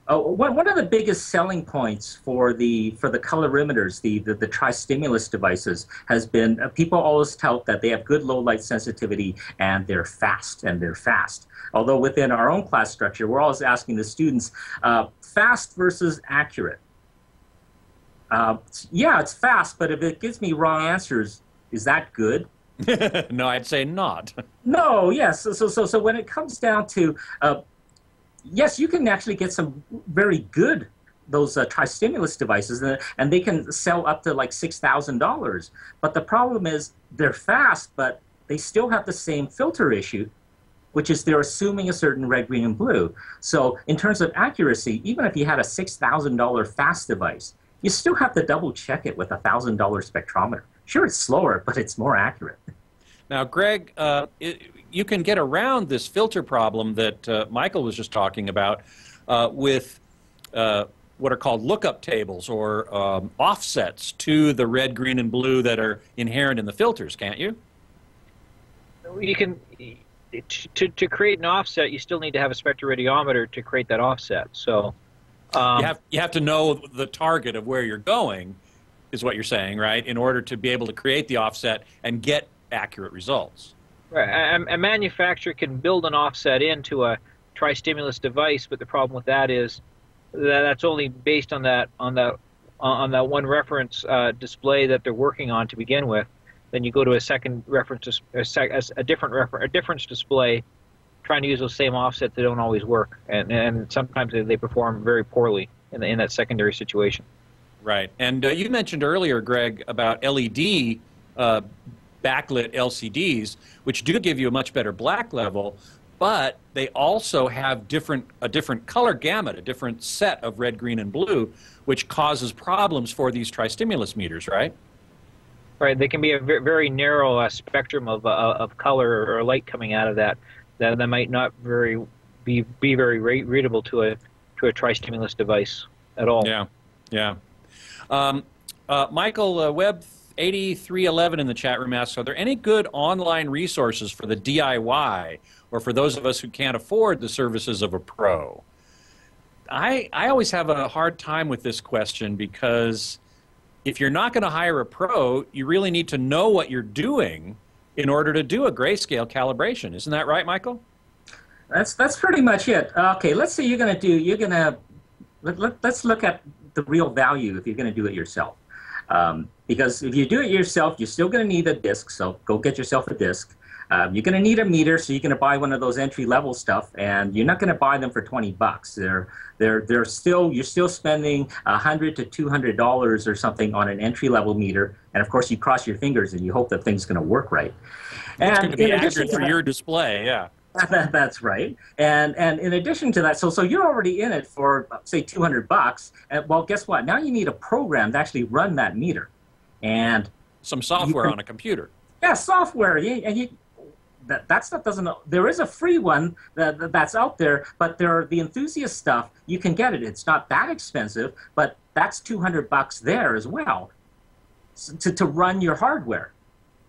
[SPEAKER 5] One of the biggest selling points for the colorimeters, the tri-stimulus devices, has been people always tout that they have good low light sensitivity and they're fast. Although within our own class structure, we're always asking the students, fast versus accurate. Yeah, it's fast, but if it gives me wrong answers, is that good?
[SPEAKER 1] No, I'd say not.
[SPEAKER 5] No, yes. So when it comes down to yes, you can actually get some very good tri-stimulus devices, and they can sell up to like $6,000. But the problem is they're fast, but they still have the same filter issue, which is they're assuming a certain red, green, and blue. So in terms of accuracy, even if you had a $6,000 fast device, you still have to double check it with a $1,000 spectrometer. Sure, it's slower, but it's more accurate.
[SPEAKER 1] Now, Greg, you can get around this filter problem that Michael was just talking about with what are called lookup tables or offsets to the red, green, and blue that are inherent in the filters, can't you?
[SPEAKER 6] You can, to create an offset, you still need to have a spectroradiometer to create that offset. So
[SPEAKER 1] you have to know the target of where you're going, is what you're saying, right? In order to be able to create the offset and get accurate results.
[SPEAKER 6] Right. A manufacturer can build an offset into a tri-stimulus device, but the problem with that is that that's only based on that one reference display that they're working on to begin with. Then you go to a second reference, a difference display, trying to use those same offsets. They don't always work, and sometimes they perform very poorly in that secondary situation.
[SPEAKER 1] Right. And you mentioned earlier, Greg, about LED backlit LCDs, which do give you a much better black level, but they also have a different color gamut, a different set of red, green, and blue, which causes problems for these tri-stimulus meters, right?
[SPEAKER 6] Right. They can be a very narrow spectrum of color or light coming out of that might not be very readable to a tri-stimulus device at all.
[SPEAKER 1] Yeah. Michael Webb 8311 in the chat room asks, are there any good online resources for the DIY or for those of us who can't afford the services of a pro? I always have a hard time with this question, because if you're not going to hire a pro, you really need to know what you're doing in order to do a grayscale calibration. Isn't that right, Michael?
[SPEAKER 5] That's pretty much it. Okay, let's say let's look at the real value if you're going to do it yourself. Because if you do it yourself, you're still going to need a disc, so go get yourself a disc. You're going to need a meter, so you're going to buy one of those entry-level stuff, and you're not going to buy them for 20 bucks. You're still spending $100 to $200 or something on an entry-level meter, and of course you cross your fingers and you hope that thing's going to work right.
[SPEAKER 1] It's going to be accurate for your display, yeah.
[SPEAKER 5] That's right. And in addition to that, so you're already in it for, say, 200 bucks. And, well, guess what? Now you need a program to actually run that meter. And
[SPEAKER 1] some software on a computer.
[SPEAKER 5] Yeah, software. That stuff doesn't. There is a free one that's out there, but the enthusiast stuff, you can get it. It's not that expensive, but that's 200 bucks there as well to run your hardware.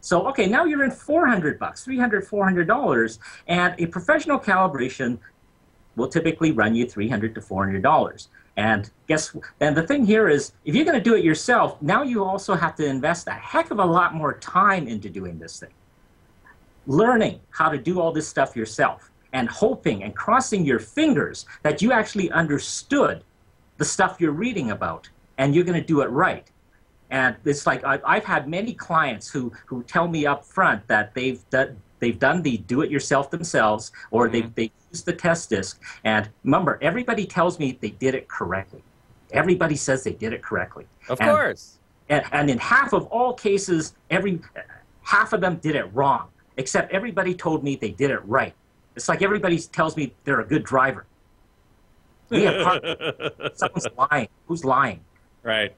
[SPEAKER 5] So, okay, now you're in 400 bucks, $300, $400, and a professional calibration will typically run you $300 to $400. And the thing here is, if you're going to do it yourself, now you also have to invest a heck of a lot more time into doing this thing. Learning how to do all this stuff yourself, and hoping and crossing your fingers that you actually understood the stuff you're reading about, and you're going to do it right. And it's like I've had many clients who tell me up front that they've done the do-it-yourself themselves, or they used the test disc. And remember, everybody tells me they did it correctly. Everybody says they did it correctly.
[SPEAKER 1] Of course.
[SPEAKER 5] And in half of all cases, half of them did it wrong, except everybody told me they did it right. It's like everybody tells me they're a good driver. Someone's lying. Who's lying?
[SPEAKER 1] Right.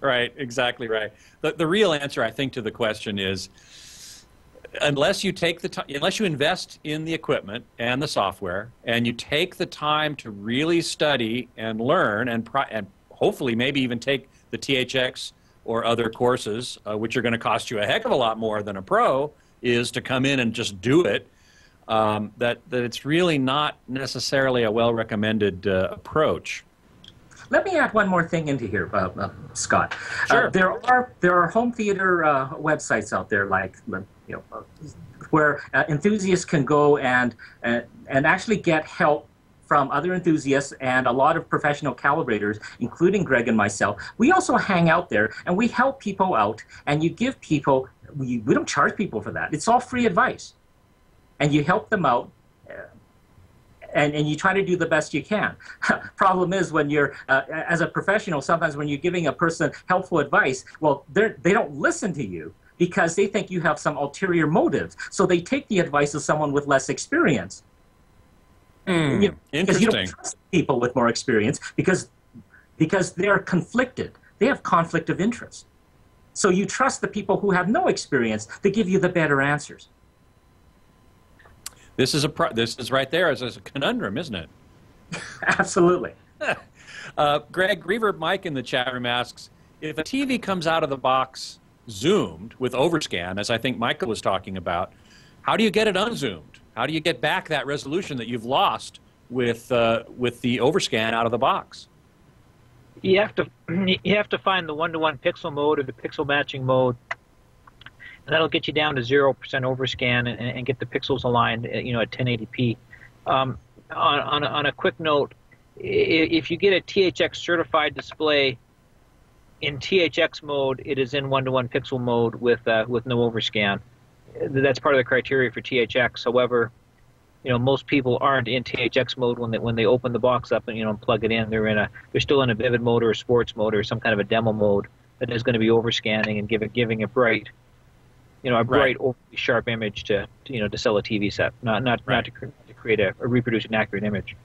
[SPEAKER 1] Right, exactly right. The real answer, I think, to the question is, unless you take the time, unless you invest in the equipment and the software, and you take the time to really study and learn, and hopefully maybe even take the THX or other courses, which are going to cost you a heck of a lot more than a pro, is to come in and just do it, that it's really not necessarily a well-recommended approach.
[SPEAKER 5] Let me add one more thing into here, Scott.
[SPEAKER 1] Sure.
[SPEAKER 5] There are home theater websites out there, like where enthusiasts can go and actually get help from other enthusiasts and a lot of professional calibrators, including Greg and myself. We also hang out there and we help people out, and you give people. We don't charge people for that. It's all free advice, and you help them out. And you try to do the best you can. Problem is, when you're, as a professional, sometimes when you're giving a person helpful advice, well, they don't listen to you because they think you have some ulterior motives. So they take the advice of someone with less experience.
[SPEAKER 1] Interesting.
[SPEAKER 5] Because you don't trust people with more experience because they're conflicted. They have conflict of interest. So you trust the people who have no experience to give you the better answers. This is right there as a conundrum, isn't it? Absolutely.
[SPEAKER 1] Greg, Reverb Mike in the chat room asks, if a TV comes out of the box zoomed with overscan, as I think Michael was talking about, how do you get it unzoomed? How do you get back that resolution that you've lost with the overscan out of the box?
[SPEAKER 6] You have to find the 1-to-1 pixel mode or the pixel matching mode. And that'll get you down to 0% overscan and get the pixels aligned, at 1080p. On a quick note, if you get a THX certified display in THX mode, it is in 1-to-1 pixel mode with no overscan. That's part of the criteria for THX. However, most people aren't in THX mode when they open the box up and plug it in. They're still in a vivid mode or a sports mode or some kind of a demo mode that is going to be overscanning and giving a bright. Overly sharp image to sell a TV set, not to create a reproduce an accurate image.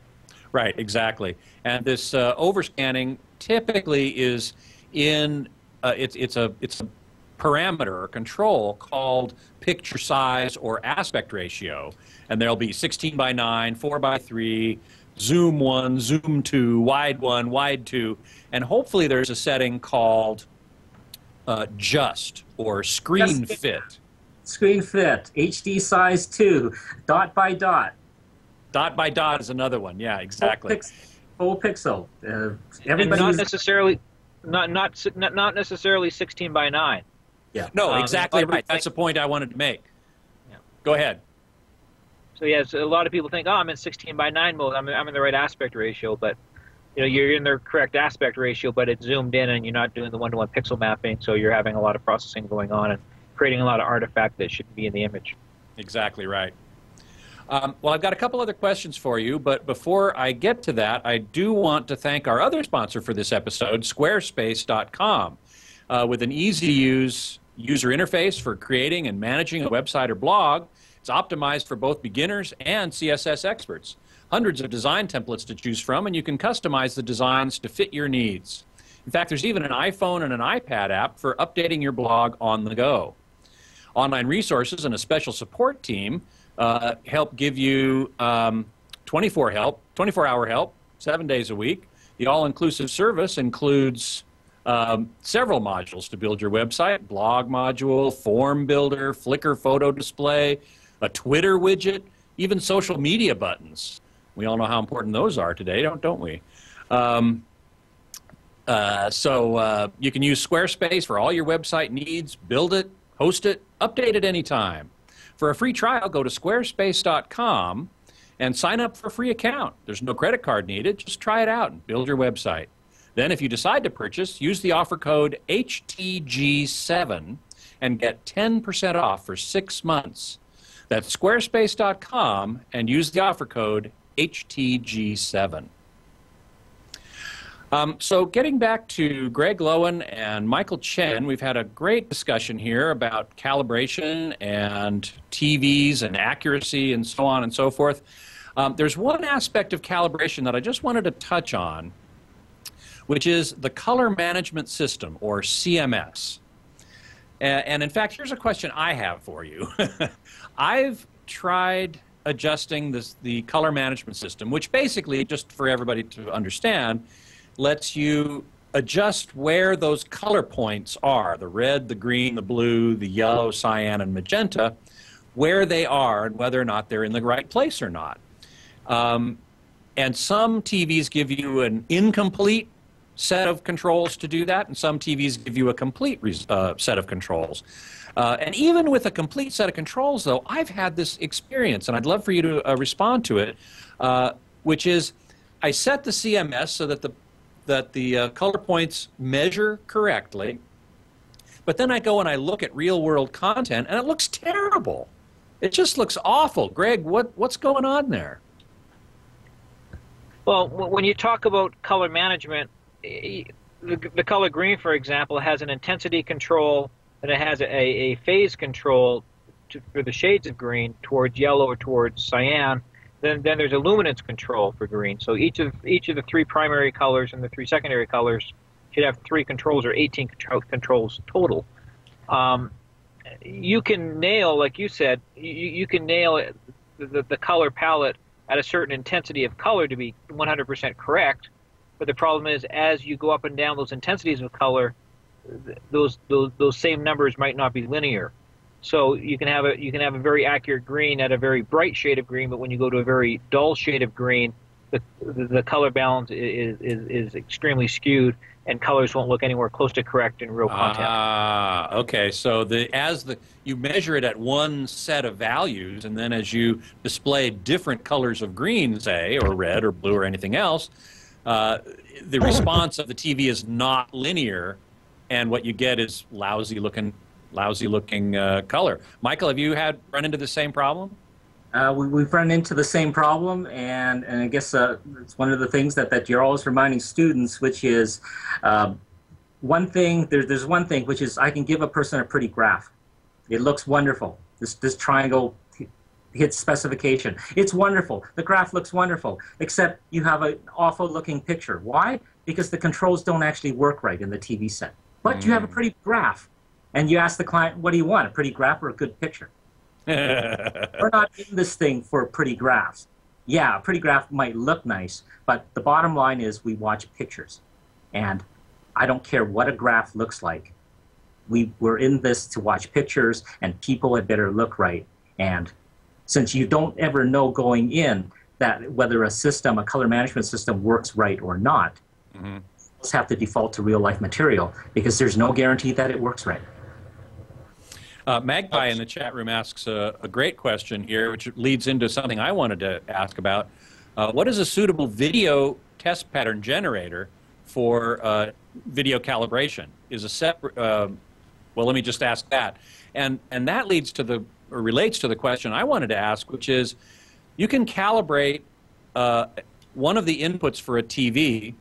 [SPEAKER 1] Right, exactly. And this overscanning typically is in it's a parameter or control called picture size or aspect ratio, and there'll be 16:9, 4:3, zoom 1, zoom 2, wide 1, wide 2, and hopefully there's a setting called just or screen fit.
[SPEAKER 5] Screen fit, HD size 2, dot by dot.
[SPEAKER 1] Dot by dot is another one. Yeah, exactly.
[SPEAKER 5] Full pixel.
[SPEAKER 6] And not necessarily 16:9.
[SPEAKER 5] Yeah.
[SPEAKER 1] No, exactly right. That's the point I wanted to make.
[SPEAKER 6] Yeah.
[SPEAKER 1] Go ahead.
[SPEAKER 6] So yeah, so a lot of people think, oh, I'm in 16:9 mode. I'm in the right aspect ratio, but you're in the correct aspect ratio, but it's zoomed in, and you're not doing the one-to-one pixel mapping. So you're having a lot of processing going on and creating a lot of artifact that shouldn't be in the image.
[SPEAKER 1] Exactly right. Well, I've got a couple other questions for you, but before I get to that, I do want to thank our other sponsor for this episode, Squarespace.com, with an easy-to-use user interface for creating and managing a website or blog. It's optimized for both beginners and CSS experts. Hundreds of design templates to choose from, and you can customize the designs to fit your needs. In fact, there's even an iPhone and an iPad app for updating your blog on the go. Online resources and a special support team help give you 24-hour help, 7 days a week. The all-inclusive service includes several modules to build your website: blog module, form builder, Flickr photo display, a Twitter widget, even social media buttons. We all know how important those are today, don't we? So you can use Squarespace for all your website needs. Build it, host it, update it anytime. For a free trial, go to squarespace.com and sign up for a free account. There's no credit card needed. Just try it out and build your website. Then if you decide to purchase, use the offer code HTG7 and get 10% off for 6 months. That's squarespace.com and use the offer code HTG7. So getting back to Gregg Loewen and Michael Chen, we've had a great discussion here about calibration and TVs and accuracy and so on and so forth. There's one aspect of calibration that I just wanted to touch on, which is the color management system, or CMS. And in fact, here's a question I have for you. I've tried adjusting the color management system, which basically, just for everybody to understand, lets you adjust where those color points are, the red, the green, the blue, the yellow, cyan, and magenta, where they are and whether or not they're in the right place or not. And some TVs give you an incomplete set of controls to do that, and some TVs give you a complete set of controls. And even with a complete set of controls, though, I've had this experience, and I'd love for you to respond to it, which is I set the CMS so that the color points measure correctly, but then I go and I look at real-world content, and it looks terrible. It just looks awful. Gregg, what's going on there?
[SPEAKER 6] Well, when you talk about color management, the color green, for example, has an intensity control, and it has a phase control for the shades of green towards yellow or towards cyan. Then there's a luminance control for green. So each of the 3 primary colors and the 3 secondary colors should have 3 controls, or 18 controls total. You can nail, like you said, you can nail the color palette at a certain intensity of color to be 100% correct. But the problem is, as you go up and down those intensities of color, those same numbers might not be linear. So you can have a very accurate green at a very bright shade of green, but when you go to a very dull shade of green, the color balance is extremely skewed, and colors won't look anywhere close to correct in real content.
[SPEAKER 1] Okay. So you measure it at one set of values, and then as you display different colors of green, say, or red or blue or anything else, the response of the TV is not linear, and what you get is lousy looking color. Michael, have you run into the same problem?
[SPEAKER 5] We've run into the same problem, and I guess it's one of the things that you're always reminding students, which is one thing. There's one thing, which is I can give a person a pretty graph. It looks wonderful. This triangle hits specification. It's wonderful. The graph looks wonderful, except you have an awful looking picture. Why? Because the controls don't actually work right in the TV set. But you have a pretty graph. And you ask the client, what do you want, a pretty graph or a good picture? We're not in this thing for pretty graphs. Yeah, a pretty graph might look nice, but the bottom line is we watch pictures. And I don't care what a graph looks like. We're in this to watch pictures, and people had better look right. And since you don't ever know going in that whether a color management system works right or not, you just have to default to real-life material because there's no guarantee that it works right.
[SPEAKER 1] Magpie in the chat room asks a great question here, which leads into something I wanted to ask about. What is a suitable video test pattern generator for video calibration? Is a separate? Well, let me just ask that, and that leads to the or relates to the question I wanted to ask, which is, you can calibrate one of the inputs for a TV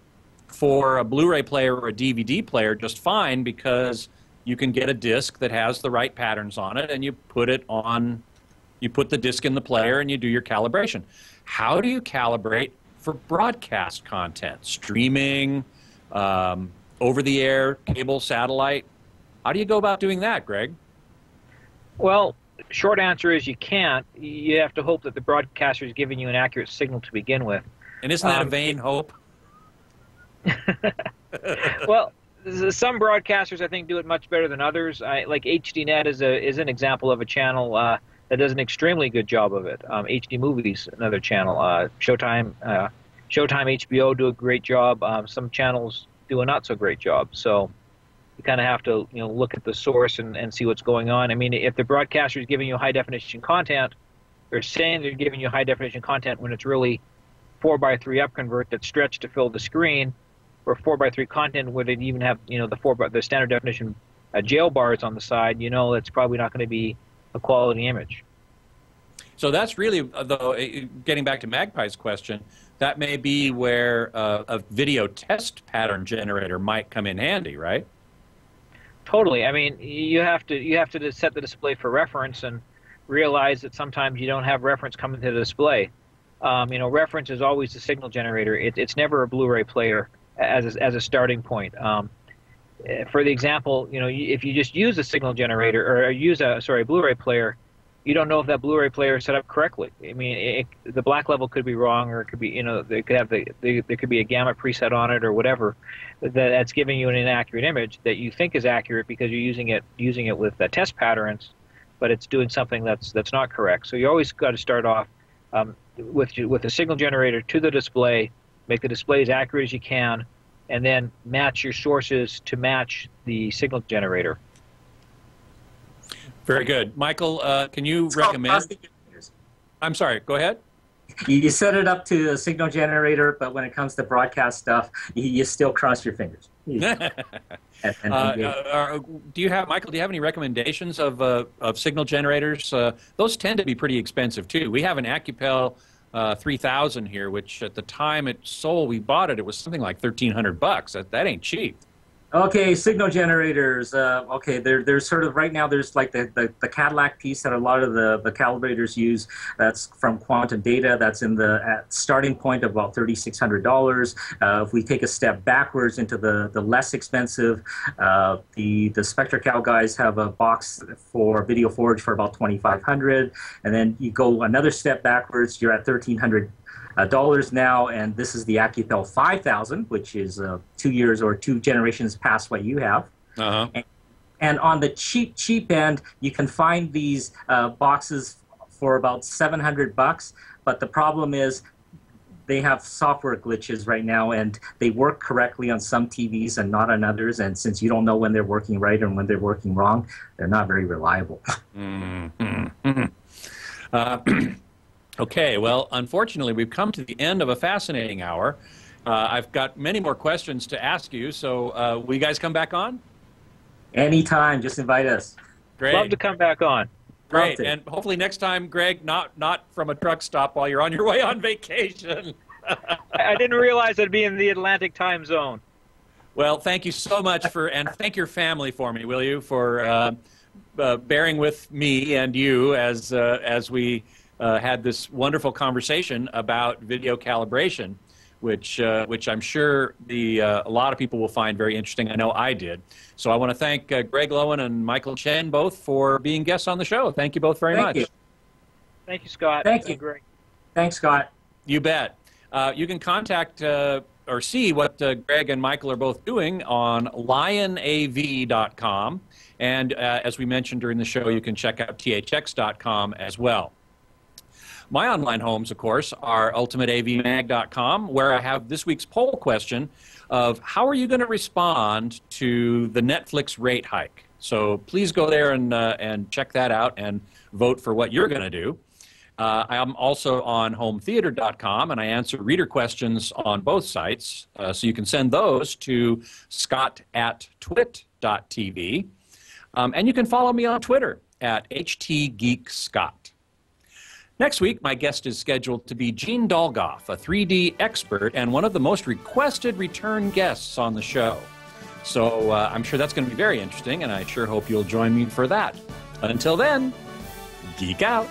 [SPEAKER 1] for a Blu-ray player or a DVD player just fine, because you can get a disc that has the right patterns on it, and you put the disc in the player and you do your calibration. How do you calibrate for broadcast content, streaming, over-the-air, cable, satellite? How do you go about doing that, Greg?
[SPEAKER 6] Well, short answer is you can't. You have to hope that the broadcaster is giving you an accurate signal to begin with.
[SPEAKER 1] And isn't that a vain hope?
[SPEAKER 6] Well, some broadcasters, I think, do it much better than others. Like HDNet is an example of a channel that does an extremely good job of it. HD Movies, another channel. Showtime, HBO do a great job. Some channels do a not so great job. So you kind of have to look at the source and see what's going on. I mean, if the broadcaster is giving you high definition content, they're saying they're giving you high definition content when it's really 4:3 upconvert that's stretched to fill the screen, or 4:3 content where they even have the standard definition jail bars on the side. That's probably not going to be a quality image.
[SPEAKER 1] So that's really, though, getting back to Magpie's question, that may be where a video test pattern generator might come in handy, right?
[SPEAKER 6] Totally. I mean, you have to set the display for reference and realize that sometimes you don't have reference coming to the display. Reference is always the signal generator. It's never a Blu-ray player as a starting point. For the example, if you just use a signal generator or use a Blu-ray player, you don't know if that Blu-ray player is set up correctly. I mean, the black level could be wrong, or it could be there could be a gamma preset on it or whatever that's giving you an inaccurate image that you think is accurate because you're using it with test patterns, but it's doing something that's not correct. So you always got to start off with a signal generator to the display, make the display as accurate as you can, and then match your sources to match the signal generator.
[SPEAKER 1] Very good. Michael, can you recommend? I'm sorry, go ahead.
[SPEAKER 5] You set it up to a signal generator, but when it comes to broadcast stuff, you still cross your fingers.
[SPEAKER 1] Do you have, Michael, do you have any recommendations of signal generators? Those tend to be pretty expensive, too. We have an Acupel 3000 here, which at the time we bought it was something like $1,300. That ain't cheap.
[SPEAKER 5] Okay, signal generators. Okay, there's sort of right now. There's like the Cadillac piece that a lot of the calibrators use. That's from Quantum Data. That's in the starting point of about $3,600. If we take a step backwards into the less expensive, the SpectraCal guys have a box for Video Forge for about $2,500, and then you go another step backwards. You're at $1,300 now, and this is the Acupel 5000, which is 2 years or 2 generations past what you have. And on the cheap end, you can find these boxes for about $700, but the problem is they have software glitches right now, and they work correctly on some TVs and not on others, and since you don't know when they're working right and when they're working wrong, they're not very reliable.
[SPEAKER 1] Okay, well, unfortunately, we've come to the end of a fascinating hour. I've got many more questions to ask you, so will you guys come back on?
[SPEAKER 5] Anytime, just invite us.
[SPEAKER 1] Great.
[SPEAKER 6] Love to come back on.
[SPEAKER 1] Great, and hopefully next time, Greg, not from a truck stop while you're on your way on vacation.
[SPEAKER 6] I didn't realize I'd be in the Atlantic time zone.
[SPEAKER 1] Well, thank you so much and thank your family for me, will you, for bearing with me and you as we had this wonderful conversation about video calibration, which I'm sure a lot of people will find very interesting. I know I did. So I want to thank Gregg Loewen and Michael Chen both for being guests on the show. Thank you both very much.
[SPEAKER 6] Thank you, Scott.
[SPEAKER 5] Thank you,
[SPEAKER 6] Greg.
[SPEAKER 5] Thanks, Scott.
[SPEAKER 1] You bet. You can contact or see what Greg and Michael are both doing on lionav.com. And as we mentioned during the show, you can check out thx.com as well. My online homes, of course, are ultimateavmag.com, where I have this week's poll question of how are you going to respond to the Netflix rate hike? So please go there and check that out and vote for what you're going to do. I'm also on hometheater.com, and I answer reader questions on both sites. So you can send those to scott@twit.tv. And you can follow me on Twitter at htgeekscott. Next week, my guest is scheduled to be Gene Dolgoff, a 3D expert and one of the most requested return guests on the show. So I'm sure that's going to be very interesting, and I sure hope you'll join me for that. Until then, geek out.